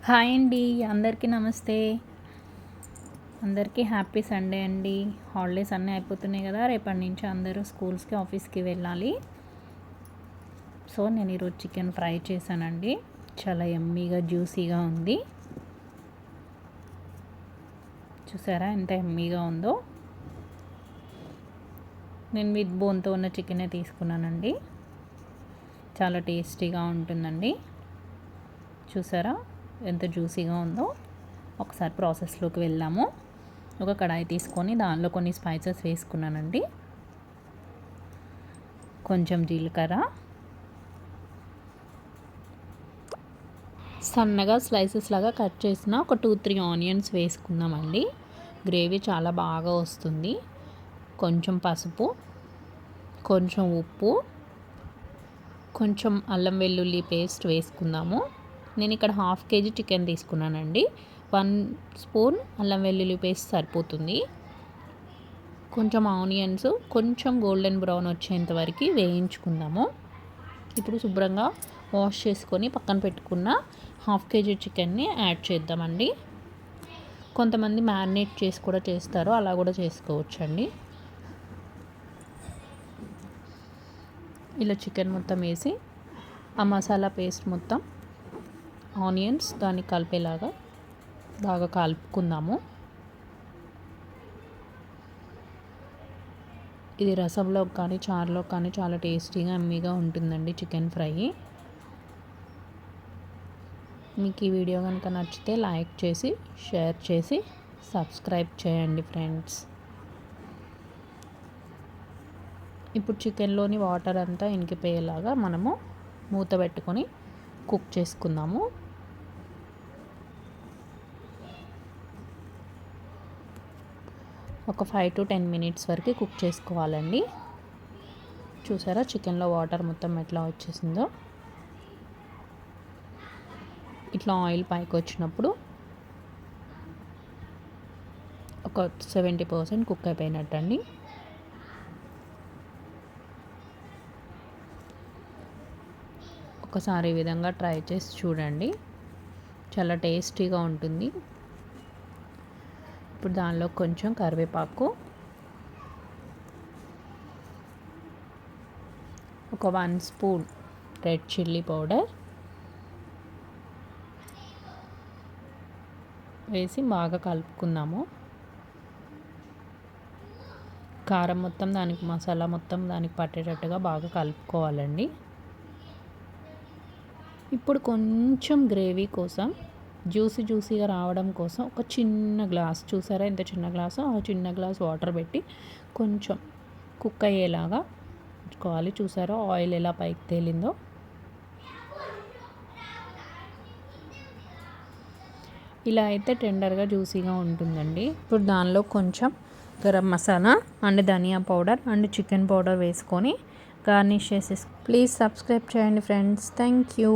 Hi అండి, అందరికీ నమస్తే. అందరికీ హ్యాపీ సండే అండి. హాలిడేస్ అన్నీ అయిపోతున్నాయి కదా, రేపటి నుంచి అందరూ స్కూల్స్కి ఆఫీస్కి వెళ్ళాలి. సో నేను ఈరోజు చికెన్ ఫ్రై చేశానండి. చాలా యమ్మీగా జ్యూసీగా ఉంది. చూసారా ఎంత యమ్మీగా ఉందో. నేను విత్ బోన్తో ఉన్న చికెనే తీసుకున్నానండి. చాలా టేస్టీగా ఉంటుందండి. చూసారా ఎంత జ్యూసీగా ఉందో. ఒకసారి ప్రాసెస్లోకి వెళ్దాము. ఒక కడాయి తీసుకొని దానిలో కొన్ని స్పైసెస్ వేసుకున్నానండి. కొంచెం జీలకర్ర, సన్నగా స్లైసెస్ లాగా కట్ చేసిన ఒక 2-3 ఆనియన్స్ వేసుకుందామండి. గ్రేవీ చాలా బాగా వస్తుంది. కొంచెం పసుపు, కొంచెం ఉప్పు, కొంచెం అల్లం వెల్లుల్లి పేస్ట్ వేసుకుందాము. నేను ఇక్కడ 1/2 kg చికెన్ తీసుకున్నానండి. 1 స్పూన్ అల్లం వెల్లుల్లి పేస్ట్ సరిపోతుంది. కొంచెం ఆనియన్స్ కొంచెం గోల్డెన్ బ్రౌన్ వచ్చేంత వరకు వేయించుకుందాము. ఇప్పుడు శుభ్రంగా వాష్ చేసుకొని పక్కన పెట్టుకున్న 1/2 kg చికెన్ని యాడ్ చేద్దామండి. కొంతమంది మ్యారినేట్ చేసి కూడా చేస్తారు, అలా కూడా చేసుకోవచ్చండి. ఇలా చికెన్ మొత్తం వేసి ఆ మసాలా పేస్ట్ మొత్తం ఆనియన్స్ దాన్ని కలిపేలాగా బాగా కలుపుకుందాము. ఇది రసంలో కానీ చారులో కానీ చాలా టేస్టీగా యమ్మీగా ఉంటుందండి చికెన్ ఫ్రై. మీకు ఈ వీడియో కనుక నచ్చితే లైక్ చేసి షేర్ చేసి సబ్స్క్రైబ్ చేయండి ఫ్రెండ్స్. ఇప్పుడు చికెన్లోని వాటర్ అంతా ఇంకిపోయేలాగా మనము మూత పెట్టుకొని కుక్ చేసుకుందాము. ఒక 5 to 10 minutes వరకు కుక్ చేసుకోవాలండి. చూసారా చికెన్లో వాటర్ మొత్తం ఎట్లా వచ్చేసిందో. ఇట్లా ఆయిల్ పైకి వచ్చినప్పుడు ఒక 70% కుక్ అయిపోయినట్టండి. ఒకసారి ఈ విధంగా ట్రై చేసి చూడండి, చాలా టేస్టీగా ఉంటుంది. ఇప్పుడు దానిలో కొంచెం కరివేపాకు, ఒక 1 స్పూన్ రెడ్ చిల్లీ పౌడర్ వేసి బాగా కలుపుకుందాము. కారం మొత్తం దానికి, మసాలా మొత్తం దానికి పట్టేటట్టుగా బాగా కలుపుకోవాలండి. ఇప్పుడు కొంచెం గ్రేవీ కోసం, జ్యూసీగా రావడం కోసం ఒక చిన్న గ్లాస్, చూసారా ఎంత చిన్న గ్లాసు, ఆ చిన్న గ్లాస్ వాటర్ పెట్టి కొంచెం కుక్ అయ్యేలాగా ఉంచుకోవాలి. చూసారా ఆయిల్ ఎలా పైకి తేలిందో. ఇలా అయితే టెండర్గా జ్యూసీగా ఉంటుందండి. ఇప్పుడు దానిలో కొంచెం గరం మసాలా అండ్ ధనియా పౌడర్ అండ్ చికెన్ పౌడర్ వేసుకొని గార్నిష్ చేసేసి ప్లీజ్ సబ్స్క్రైబ్ చేయండి ఫ్రెండ్స్. Thank you.